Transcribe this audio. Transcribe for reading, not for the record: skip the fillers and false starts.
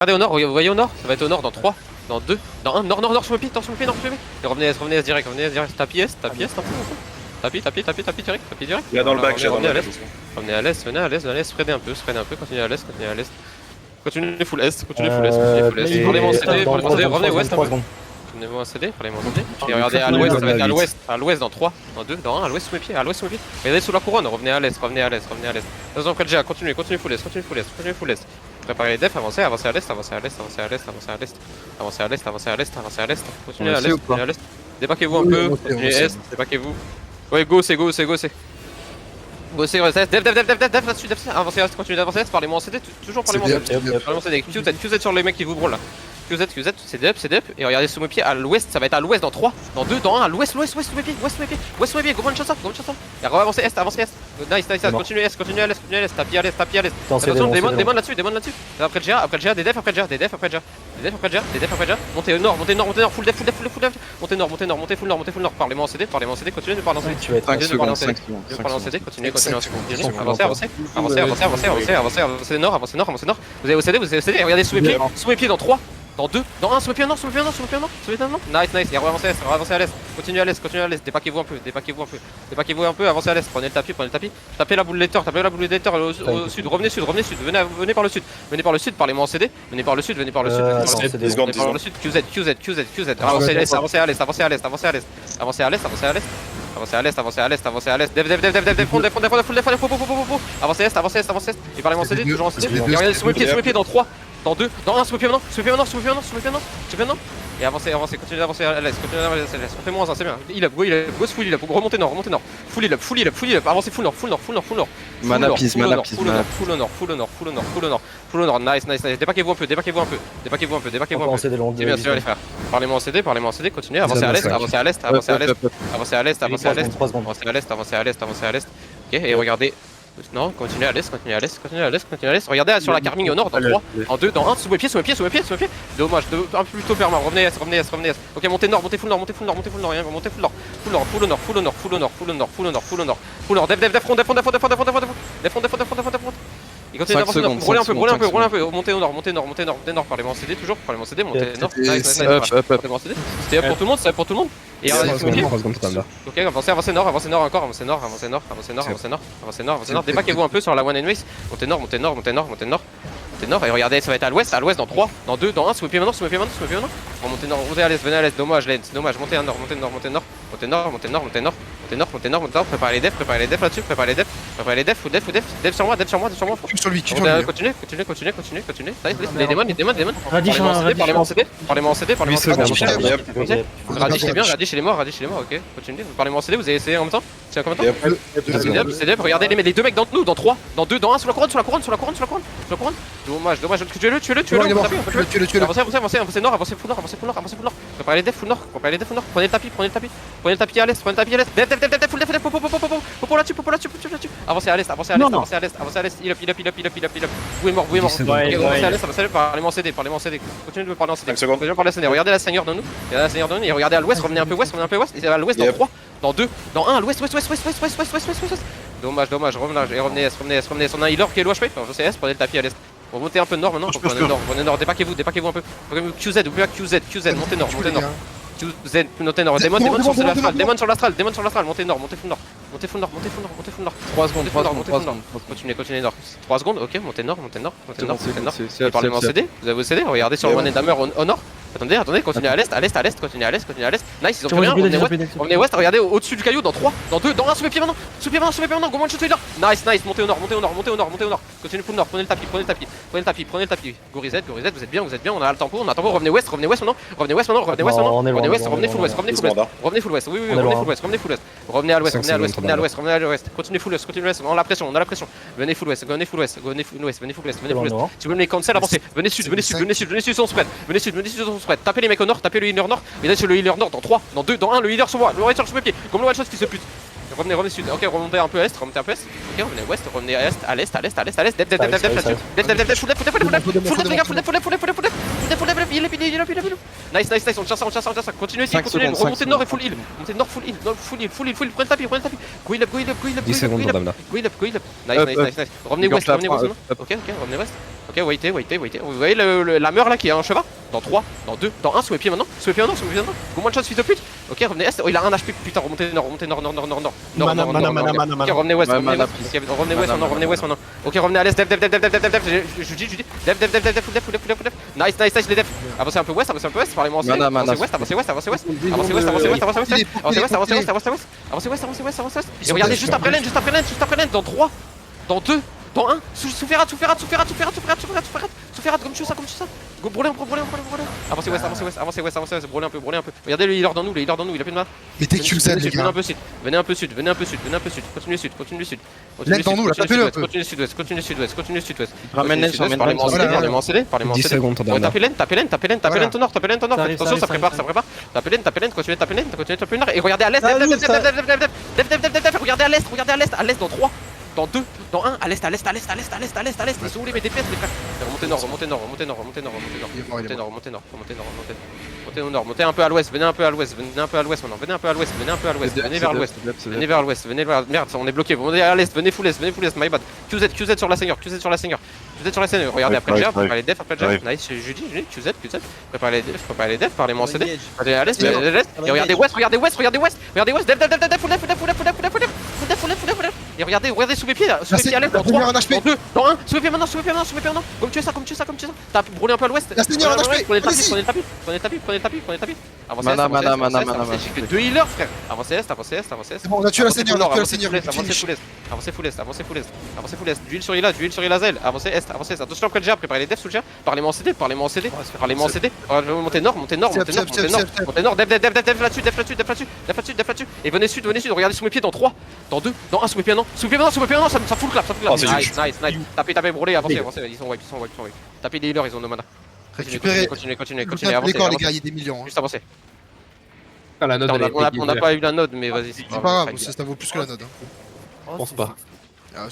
Regardez au nord, vous voyez au nord, ça va être au nord dans 3, dans 2, dans 1, nord, sur le pied, Et revenez S direct, tapis S, tapis, direct. Il y a dans le bac, j'ai dans le bac. Revenez à l'est, venez à l'est, freinez un peu, continuez à l'est. Continuez full est, Parlez-moi en CD, revenez ouest un peu. Revenez-moi en CD, parlez-moi en CD. Et regardez à l'ouest, ça va être à l'ouest dans 3, dans 2, dans 1, à l'ouest sous mes pieds. Regardez sous la couronne, revenez à l'est. Attention après le GA, continuez full est. Préparez les defs, avancez à l'est. Continuez à l'est. Débaquez-vous un peu, continuez est, débaquez-vous. Ouais, go, c'est go. Go, c'est def là-dessus, avancez, continuez d'avancer, parlez-moi en CD, toujours parlez-moi en CD. QZ sur les mecs qui vous brûlent là. QZ, c'est dep, et regardez sous mes pieds à l'ouest, ça va être à l'ouest dans 3, dans 2, dans 1, à l'ouest sous mes pieds, go one shot ça. Et avancez est. Nice, continuez à l'est, tapis à l'est. Attention, démon là-dessus. Après le GA, des defs après le GA. Montez nord, full def. Montez full nord. Parlez-moi en CD, continuez de parler en CD. Tu vas être 5 secondes, Continuez. Avancez nord. Vous avez au CD, regardez sous mes pieds dans 3. Dans 2, dans 1, sous mes pieds, non. Nice, et avancez à l'est. Continuez à l'est, dépaquez-vous un peu, avancez à l'est, prenez le tapis. Tapez la boule d'électeur au sud, revenez sud, venez par le sud, parlez-moi en CD, venez par le sud. QZ. Avancez à l'est. Def, front, avancez est, et parlez-moi en CD, toujours en CD, et regardez sous mes pieds dans 3, dans 2, dans 1, sous mes pieds maintenant, et avancez, continuez d'avancer à l'est, on fait moins 1, c'est bien, il up, full il up, remontez nord, full il up, avancez full nord, Mana pise, full au nord, nice, débaquez-vous un peu, c'est bien sûr les frères, parlez-moi en CD, continuez, avancez à l'est, ok, et regardez. Non, continuez à l'est. Regardez sur la carming au nord, dans 3, en 2, dans 1, sous mes pieds. Dommage, un peu plus tôt perma, revenez S. Ok, montez nord, montez full nord, def, front. Il continue d'avancer, roulez un peu, montez nord, parlez-moi en CD, toujours, montez nord, nice, c'était up pour tout le monde, et ok, avancez nord encore, débaquez-vous un peu sur la one and race, montez nord, et regardez, ça va être à l'ouest dans 3, dans 2, dans 1, sous mes pieds maintenant, remontez nord, venez à l'est, dommage, montez à nord, préparez les defs là-dessus, full def sur moi, continuez, les démons, parlez-moi en CD, Radish il est mort, ok, continuez, parlez-moi en CD, vous avez essayé en même temps, c'est combien de temps? C'est def, regardez les deux mecs dans nous, dans 3, dans 2, dans 1, sur la couronne, dommage, tuez-le, avancez nord, avancez full nord, préparez les defs full nord, prenez le tapis à l'est, def, full def, popo là-dessus, avancez à l'est, il up, vous est mort, avancez à l'est, parlez-moi en CD, continuez de me parler en CD, regardez la seigneur de nous, et regardez à l'ouest, revenez un peu ouest, et à l'ouest dans 3, dans 2, dans 1, à l'ouest, dommage, revenez S, on a un healer qui est low HP, je sais S, prenez le tapis à l'est. Remontez un peu nord maintenant, prenez nord, débaquez-vous un peu. QZ, montez nord. Démon sur l'astral, montez full nord. 3 secondes. Continuez nord. 3 secondes, ok, montez nord. Et parlez-moi en CD, vous avez au CD, regardez sur le one and hammer au nord. Attendez, continuez à l'est. Nice, ils ont plus rien, revenez ouest, regardez au-dessus du caillou, dans 3, dans 2, dans 1, sous mes pieds maintenant, go one shot là. Nice, montez au nord. Continuez full nord, prenez le tapis. Go reset, vous êtes bien, on a le tempo, revenez ouest maintenant, revenez full west, revenez à l'ouest, continuez full west, on a la pression, venez full west, si vous voulez les cancel, avancez, venez sud sur son spread, tapez les mecs au nord, tapez le healer nord, et là sur le healer nord, dans 3, dans 2, dans 1, le healer sur moi, le healer sur mes pieds, comme le one shot qui se pute. Revenez sud, ok, remontez un peu à est, ok, revenez ouest, revenez à l'est, def, nice, on tient ça, continuez, remontez nord et full heal, prenez le tapis, go heal up, nice, revenez ouest, ok, revenez ouest, Ok, waitez. Vous voyez la meur là qui est en cheval? Dans 3, dans 2, dans 1, sous mes pieds maintenant. Go moins de chance, fils de pute. Ok, revenez est. Oh, il a 1 HP. Putain, remontez nord. Ok, revenez west. Revenez west maintenant. Ok, revenez à l'est. Dev. Je dis. Dev. Nice, les devs. Avancez un peu west. Parlez-moi en CD. Avancez west. Et regardez juste après l'aine. Dans 3, dans 2, dans 1. Sous Ferrat, comme tu ça. Go brûler. Avancez west. Brûler un peu. Regardez le healer dans nous, il a plus de mana. Mettez QZ les gars. Venez un peu sud. Continuez sud. L'aide dans nous, là, tapez-le un peu. Continue sud-ouest. Ramène l'aide, Parlez-moi en CD. 10 secondes, ton dernier. Tapez l'aine ton nord. Attention, ça prépare. Tapez l'aine, continuez de taper l'aine. Et regardez à l'est. Dev. Regardez à l'est dans 3. Dans 2, dans 1, à l'est. Ils sont où les DPS les frères? Remontez nord. Montez un peu à l'ouest, venez un peu à l'ouest maintenant. Venez vers l'ouest. Merde, on est bloqué. Venez à l'est, venez full est, my bad. QZ sur la seigneur. Regardez après le jab, préparez les defs après le jab. Nice, Judy, QZ. Préparez les defs, parlez-moi en CD. Allez à l'est, et regardez west. Dev. Et regardez sous mes pieds à l'est, dans 3, dans 2, dans 1, sous mes pieds maintenant. Comme tu es ça. T'as brûlé un peu à l'ouest. La seigneur en HP. Prenez le tapis. Avancez Mana. j'ai que 2 healers frère. Avancez est. C'est bon, on a tué la seigneur. Avancez full est. D'huile sur Ilazel. Avancez est. Attention après le jab, préparez les devs sous le jab. Parlez-moi en CD. Montez nord. Dev là-dessus. Et venez sud. Regardez sous mes pieds dans 3, dans 2, dans 1, sous mes pieds maintenant, ça full clap. Nice. Tapez, brûlez, avancez. Ils sont wipe. Tapez des healers, ils ont no mana. Récupérez. Continuez, Les corps les gars, il y a des millions. Juste avancez. Ah, la note, On n'a pas eu la node, mais vas-y. C'est pas grave, ça vaut plus que la note. Je pense pas.